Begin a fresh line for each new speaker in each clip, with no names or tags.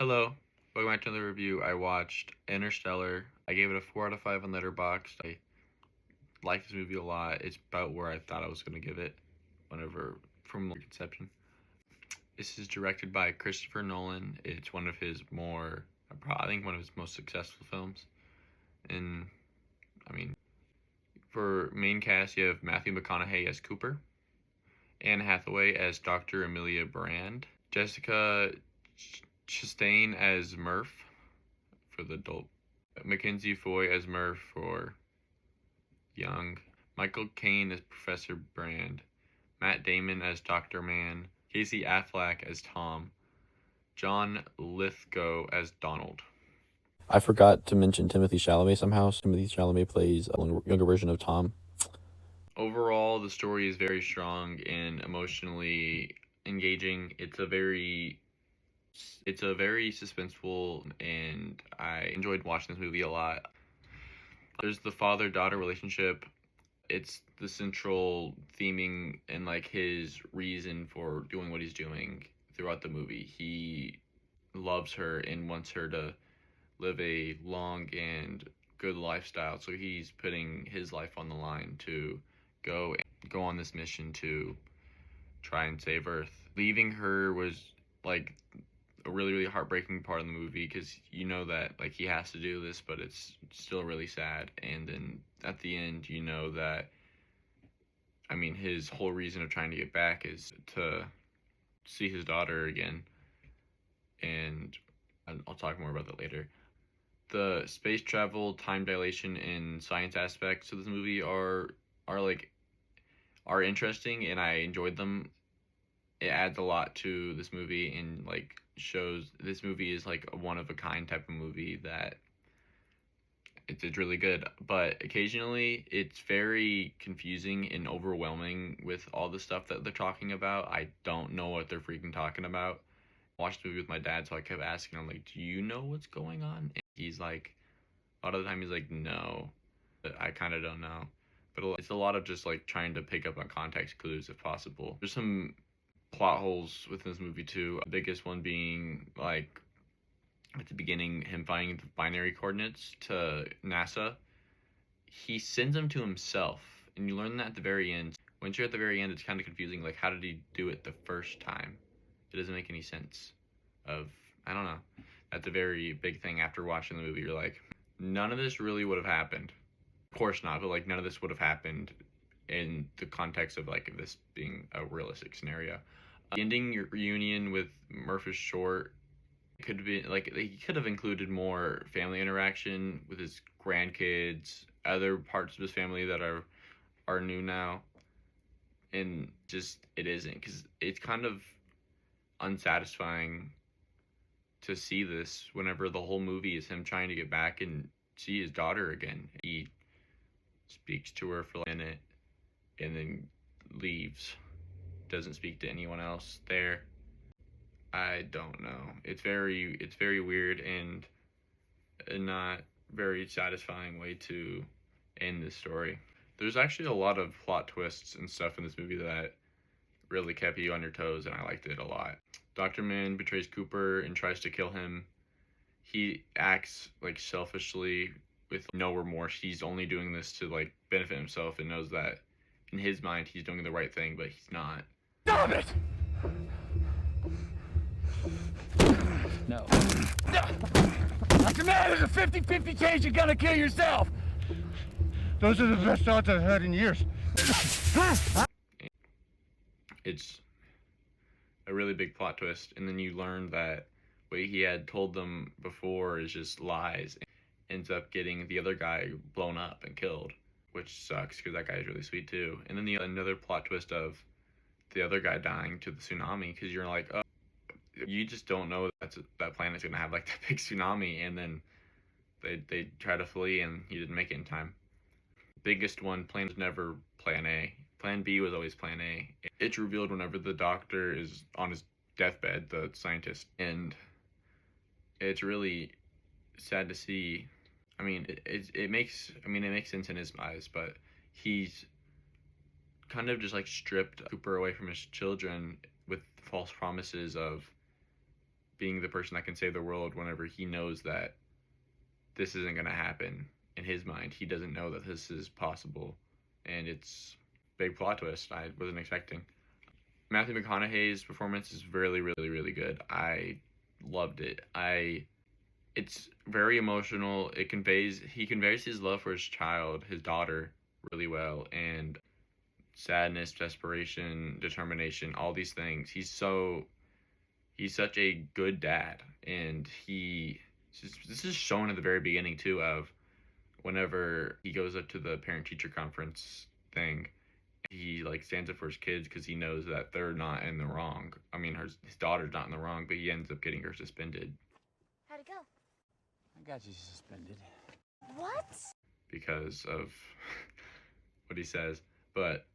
Hello, welcome back to another review. I watched Interstellar. I gave it a 4 out of 5 on Letterboxd. I like this movie a lot. It's about where I thought I was going to give it whenever from conception. This is directed by Christopher Nolan. It's one of his I think one of his most successful films. And, I mean, for main cast, you have Matthew McConaughey as Cooper, Anne Hathaway as Dr. Amelia Brand, Jessica Chastain as Murph for the adult, Mackenzie Foy as Murph for young, Michael Caine as Professor Brand, Matt Damon as Dr. Mann, Casey Affleck as Tom, John Lithgow as Donald.
I forgot to mention Timothy Chalamet somehow. Timothy Chalamet plays a younger version of Tom.
Overall, the story is very strong and emotionally engaging. It's a very suspenseful, and I enjoyed watching this movie a lot. There's the father-daughter relationship. It's the central theming and like his reason for doing what he's doing throughout the movie. He loves her and wants her to live a long and good lifestyle, so he's putting his life on the line to go on this mission to try and save Earth. Leaving her was like a really heartbreaking part of the movie, because you know that like he has to do this, but it's still really sad. And then at the end, you know that his whole reason of trying to get back is to see his daughter again, and I'll talk more about that later. The space travel, time dilation, and science aspects of this movie are interesting, and I enjoyed them. It adds a lot to this movie, and like shows this movie is like a one-of-a-kind type of movie that it's really good. But occasionally it's very confusing and overwhelming with all the stuff that they're talking about. I don't know what they're freaking talking about. I watched the movie with my dad, so I kept asking him, like, do you know what's going on? And he's like, a lot of the time he's like, no, I kind of don't know. But it's a lot of just like trying to pick up on context clues if possible. There's some plot holes within this movie too. The biggest one being like at the beginning, him finding the binary coordinates to NASA. He sends them to himself, and you learn that at the very end. Once you're at the very end, it's kind of confusing. Like, how did he do it the first time? It doesn't make any sense. I don't know. That's a very big thing after watching the movie. You're like, none of this really would have happened. Of course not, but like none of this would have happened in the context of like this being a realistic scenario. Ending your reunion with Murph is short. Could be like he could have included more family interaction with his grandkids, other parts of his family that are new now, and just it isn't, because it's kind of unsatisfying to see this whenever the whole movie is him trying to get back and see his daughter again. He speaks to her for a minute and then leaves, doesn't speak to anyone else there. I don't know. It's very weird and a not very satisfying way to end this story. There's actually a lot of plot twists and stuff in this movie that really kept you on your toes, and I liked it a lot. Dr. Mann betrays Cooper and tries to kill him. He acts like selfishly with no remorse. He's only doing this to like benefit himself, and knows that in his mind he's doing the right thing, but he's not.
Stop it!
No.
Dr. Man, there's a 50-50 chance you're gonna kill yourself! Those are the best odds I've had in years.
It's a really big plot twist, and then you learn that what he had told them before is just lies. Ends up getting the other guy blown up and killed, which sucks because that guy is really sweet too. And then another plot twist of the other guy dying to the tsunami, because you're like, oh, you just don't know that planet's gonna have like that big tsunami, and then they try to flee and he didn't make it in time. Biggest one, plan was never plan A. Plan B was always plan A. It's revealed whenever the doctor is on his deathbed, the scientist, and it's really sad to see. It makes sense in his eyes, but he's kind of just like stripped Cooper away from his children with false promises of being the person that can save the world whenever he knows that this isn't going to happen. In his mind, he doesn't know that this is possible, and it's big plot twist I wasn't expecting. Matthew McConaughey's performance is really, really, really good. I loved it. It's very emotional. He conveys his love for his child, his daughter, really well, and sadness, desperation, determination, all these things. He's such a good dad, and this is shown at the very beginning too, of whenever he goes up to the parent teacher conference thing. He like stands up for his kids because he knows that they're not in the wrong. I mean, his daughter's not in the wrong, but he ends up getting her suspended.
How'd it go?
I got you suspended.
What?
Because of what he says. But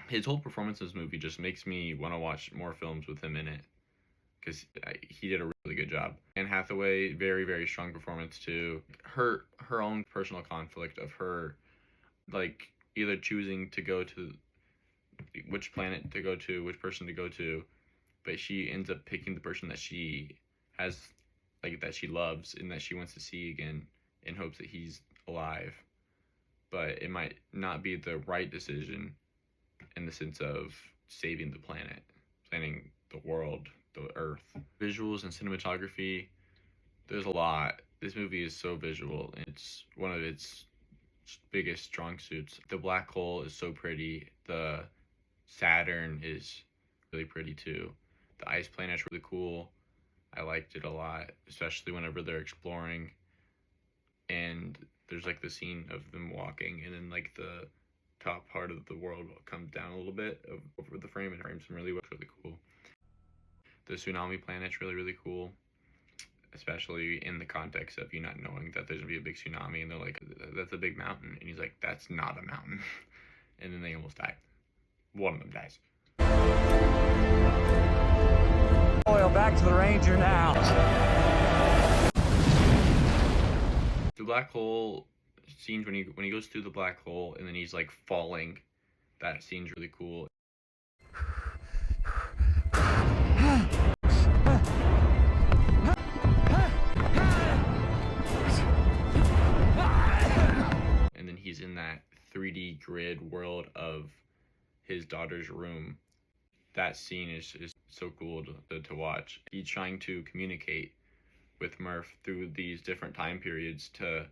his whole performance in this movie just makes me want to watch more films with him in it, because he did a really good job. Anne Hathaway, very, very strong performance too. Her own personal conflict of her, like, either choosing to go to which planet to go to, which person to go to, but she ends up picking the person that she has, like, that she loves and that she wants to see again in hopes that he's alive. But it might not be the right decision in the sense of saving the planet, planning the world, the earth. Visuals and cinematography, there's a lot. This movie is so visual, and it's one of its biggest strong suits. The black hole is so pretty. The Saturn is really pretty too. The ice planet's really cool. I liked it a lot, especially whenever they're exploring, and there's like the scene of them walking, and then like the top part of the world comes down a little bit over the frame and frames them really well. It's really cool. The tsunami planet's really, really cool, especially in the context of you not knowing that there's gonna be a big tsunami, and they're like, that's a big mountain, and he's like, that's not a mountain. And then they almost die. One of them dies.
Oil back to the Ranger now.
The black hole scenes, when he goes through the black hole and then he's like falling, that scene's really cool. And then he's in that 3D grid world of his daughter's room. That scene is so cool to watch. He's trying to communicate with Murph through these different time periods to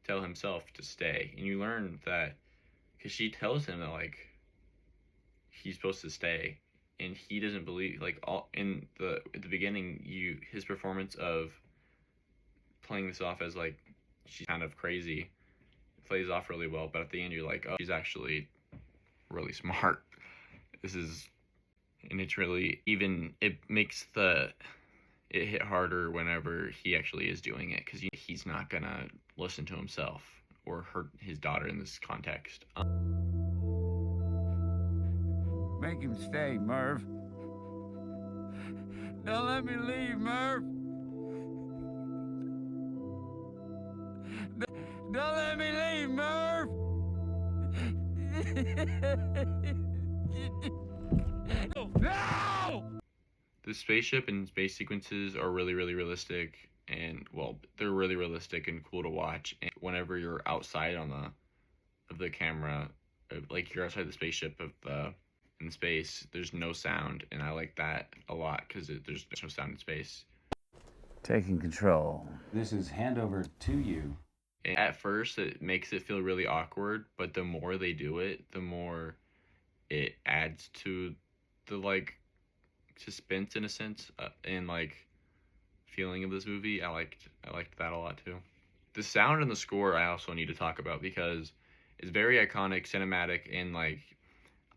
tell himself to stay. And you learn that because she tells him that, like, he's supposed to stay, and he doesn't believe, like, all in at the beginning, his performance of playing this off as like she's kind of crazy plays off really well, but at the end you're like, oh, she's actually really smart. And it's really, even it makes it hit harder whenever he actually is doing it, because he's not gonna listen to himself or hurt his daughter in this context.
Make him stay, Merv. Don't let me leave, Merv. Don't let me leave, Merv. No!
The spaceship and space sequences are really, really realistic, and well, they're really realistic and cool to watch. And whenever you're outside of the camera, like you're outside the spaceship in space, there's no sound, and I like that a lot because there's no sound in space.
Taking control.
This is handover to you.
And at first, it makes it feel really awkward, but the more they do it, the more it adds to the like suspense in a sense, and like feeling of this movie. I liked that a lot too. The sound and the score I also need to talk about, because it's very iconic, cinematic, and like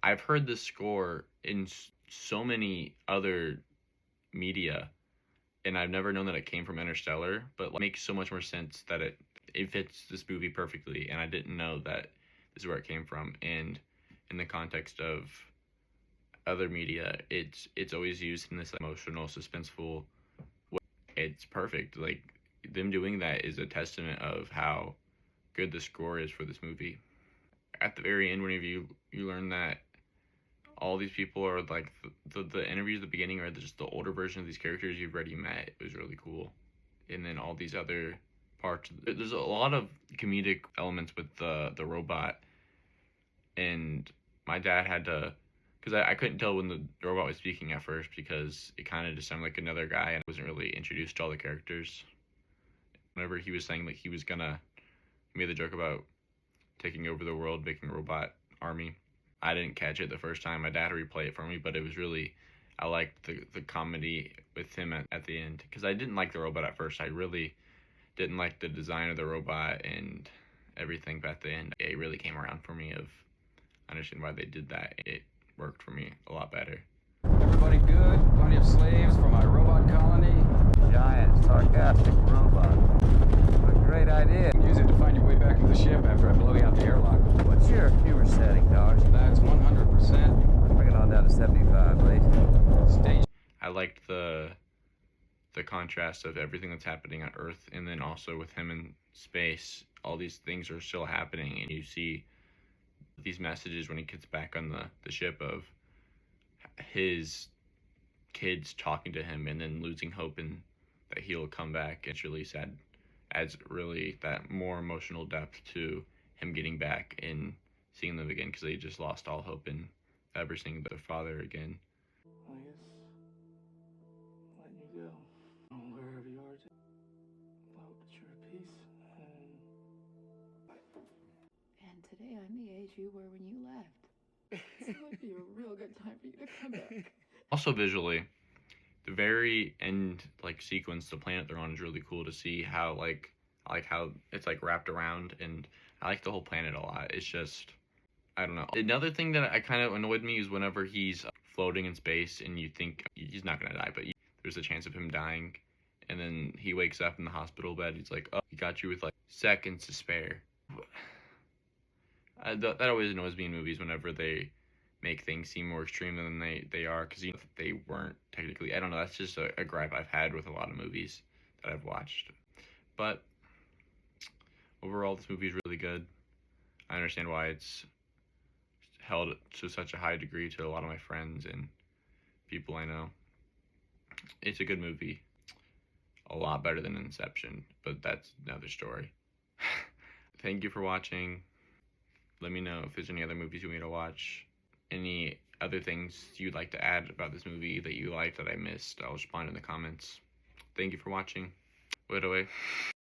I've heard this score in so many other media, and I've never known that it came from Interstellar, but it makes so much more sense that it fits this movie perfectly, and I didn't know that this is where it came from. And in the context of other media, it's always used in this emotional, suspenseful way. It's perfect. Like, them doing that is a testament of how good the score is for this movie. At the very end, whenever you learn that all these people are like the interviews at the beginning are just the older version of these characters you've already met. It was really cool. And then all these other parts. There's a lot of comedic elements with the robot, and my dad had to, because I couldn't tell when the robot was speaking at first because it kind of just sounded like another guy and wasn't really introduced to all the characters. Whenever he was saying like he made the joke about taking over the world, making a robot army. I didn't catch it the first time. My dad replayed it for me, but it was really, I liked the comedy with him at the end, because I didn't like the robot at first. I really didn't like the design of the robot and everything, but at the end it really came around for me of understanding why they did that. It worked for me a lot better.
Everybody good? Plenty of slaves for my robot colony?
Giant, sarcastic robot. What a great idea.
Use it to find your way back to the ship after I blow you out the airlock.
What's your humor setting, Dodge?
That's 100%.
Bring it on down to 75, please.
Stage.
I liked the contrast of everything that's happening on Earth, and then also with him in space. All these things are still happening, and you see these messages when he gets back on the ship of his kids talking to him and then losing hope and that he'll come back. It's really sad. Adds really that more emotional depth to him getting back and seeing them again, because they just lost all hope in ever seeing their father again.
I guess letting you go. Wherever you are, hope that you're at peace.
And today I'm the age you were when you left. So it might be a real good time for you to come back.
Also visually, the very end like sequence, the planet they're on, is really cool to see how I like how it's like wrapped around, and I like the whole planet a lot. It's just, I don't know. Another thing that I kind of annoyed me is whenever he's floating in space and you think he's not gonna die, but there's a chance of him dying, and then he wakes up in the hospital bed. He's like, "Oh, he got you with like seconds to spare." That always annoys me in movies whenever they make things seem more extreme than they are, because they weren't technically. I don't know. That's just a gripe I've had with a lot of movies that I've watched. But overall, this movie is really good. I understand why it's held to such a high degree to a lot of my friends and people I know. It's a good movie. A lot better than Inception, but that's another story. Thank you for watching. Let me know if there's any other movies you want me to watch. Any other things you'd like to add about this movie that you liked that I missed. I'll respond in the comments. Thank you for watching. Wait away.